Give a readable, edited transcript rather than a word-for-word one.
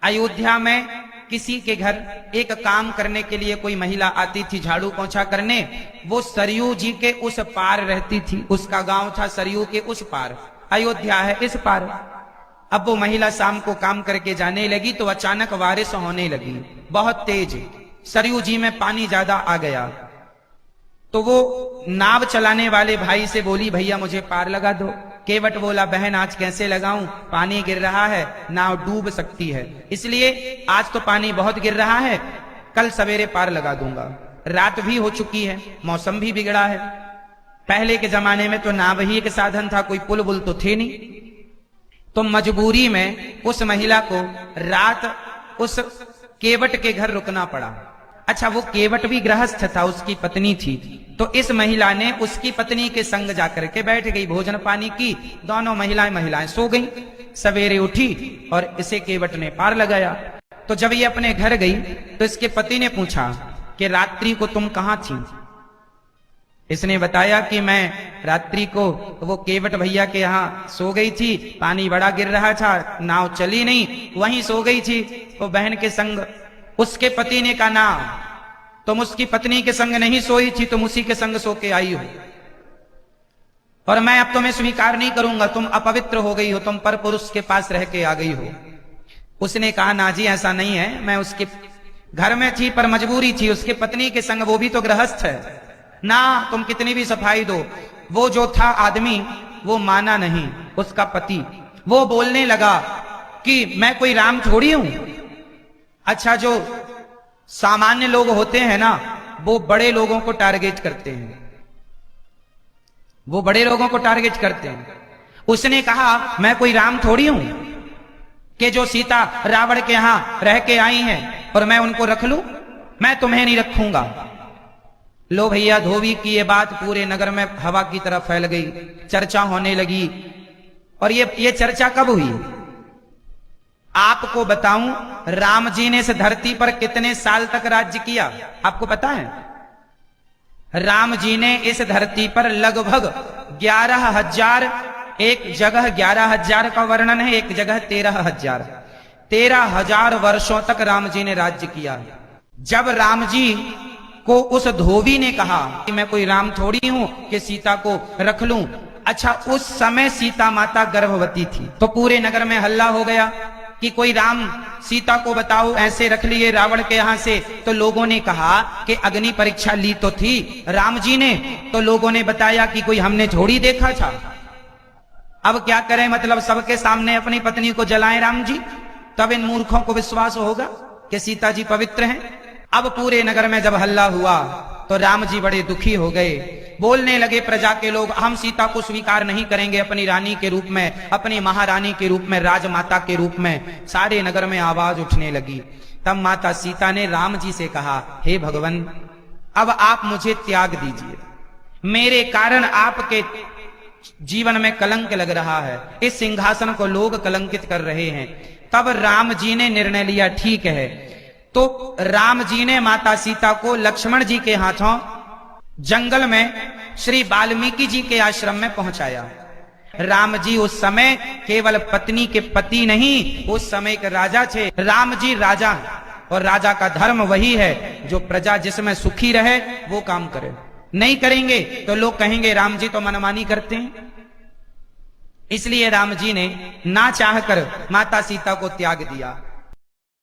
अयोध्या में किसी के घर एक काम करने के लिए कोई महिला आती थी, झाड़ू पोंछा करने। वो सरयू जी के उस पार रहती थी, उसका गांव था सरयू के उस पार, अयोध्या है इस पार। अब वो महिला शाम को काम करके जाने लगी तो अचानक बारिश होने लगी बहुत तेज, सरयू जी में पानी ज्यादा आ गया। तो वो नाव चलाने वाले भाई से बोली, भैया मुझे पार लगा दो। केवट बोला, बहन आज कैसे लगाऊं, पानी गिर रहा है, नाव डूब सकती है, इसलिए आज तो पानी बहुत गिर रहा है, कल सवेरे पार लगा दूंगा। रात भी हो चुकी है, मौसम भी बिगड़ा है। पहले के जमाने में तो नाव ही एक साधन था, कोई पुल बुल तो थे नहीं। तो मजबूरी में उस महिला को रात उस केवट के घर रुकना पड़ा। अच्छा, वो केवट भी गृहस्थ था, उसकी पत्नी थी। तो इस महिला ने उसकी पत्नी के संग जाकर के बैठ गई, भोजन पानी की, दोनों महिलाएं सो गईं। सवेरे उठी और इसे केवट ने पार लगाया। तो जब ये अपने घर गई तो इसके पति ने पूछा कि रात्रि को तुम कहां थी? इसने बताया कि मैं रात्रि को वो केवट भैया के यहाँ सो गई थी, पानी बड़ा गिर रहा था, नाव चली नहीं, वहीं सो गई थी वो बहन के संग। उसके पति ने कहा, ना तुम उसकी पत्नी के संग नहीं सोई थी, तुम उसी के संग सो के आई हो, और मैं अब तुम्हें स्वीकार नहीं करूंगा, तुम अपवित्र हो गई हो, तुम पर पुरुष के पास रह के आ गई हो। उसने कहा, ना जी ऐसा नहीं है, मैं उसके घर में थी पर मजबूरी थी, उसके पत्नी के संग, वो भी तो गृहस्थ है ना, तुम कितनी भी सफाई दो। वो जो था आदमी वो माना नहीं, उसका पति। वो बोलने लगा कि मैं कोई राम थोड़ी हूं। अच्छा, जो सामान्य लोग होते हैं ना, वो बड़े लोगों को टारगेट करते हैं, वो बड़े लोगों को टारगेट करते हैं। उसने कहा, मैं कोई राम थोड़ी हूं कि जो सीता रावण के यहां रह के आई हैं और मैं उनको रख लूं, मैं तुम्हें नहीं रखूंगा। लो भैया, धोबी की ये बात पूरे नगर में हवा की तरह फैल गई, चर्चा होने लगी। और ये चर्चा कब हुई? आपको बताऊं, राम जी ने इस धरती पर कितने साल तक राज्य किया, आपको पता है? राम जी ने इस धरती पर लगभग 11,000, एक जगह 11,000 का वर्णन है, एक जगह 13,000, 13,000 वर्षों तक राम जी ने राज्य किया। जब राम जी को उस धोबी ने कहा कि मैं कोई राम थोड़ी हूं कि सीता को रख लूं, अच्छा उस समय सीता माता गर्भवती थी, तो पूरे नगर में हल्ला हो गया कि कोई राम सीता को बताओ ऐसे रख लिए रावण के यहां से। तो लोगों ने कहा कि अग्नि परीक्षा ली तो थी राम जी ने, तो लोगों ने बताया कि कोई हमने थोड़ी देखा था। अब क्या करें, मतलब सबके सामने अपनी पत्नी को जलाएं राम जी, तब इन मूर्खों को विश्वास होगा कि सीता जी पवित्र हैं। अब पूरे नगर में जब हल्ला हुआ तो राम जी बड़े दुखी हो गए, बोलने लगे प्रजा के लोग, हम सीता को स्वीकार नहीं करेंगे अपनी रानी के रूप में, अपनी महारानी के रूप में, राजमाता के रूप में। सारे नगर में आवाज उठने लगी। तब माता सीता ने राम जी से कहा, हे भगवान, अब आप मुझे त्याग दीजिए, मेरे कारण आपके जीवन में कलंक लग रहा है, इस सिंहासन को लोग कलंकित कर रहे हैं। तब राम जी ने निर्णय लिया, ठीक है। तो राम जी ने माता सीता को लक्ष्मण जी के हाथों जंगल में श्री वाल्मीकि जी के आश्रम में पहुंचाया। राम जी उस समय केवल पत्नी के पति नहीं, उस समय के राजा थे। राम जी राजा, और राजा का धर्म वही है जो प्रजा जिसमें सुखी रहे वो काम करे, नहीं करेंगे तो लोग कहेंगे राम जी तो मनमानी करते हैं। इसलिए राम जी ने ना चाहकर माता सीता को त्याग दिया।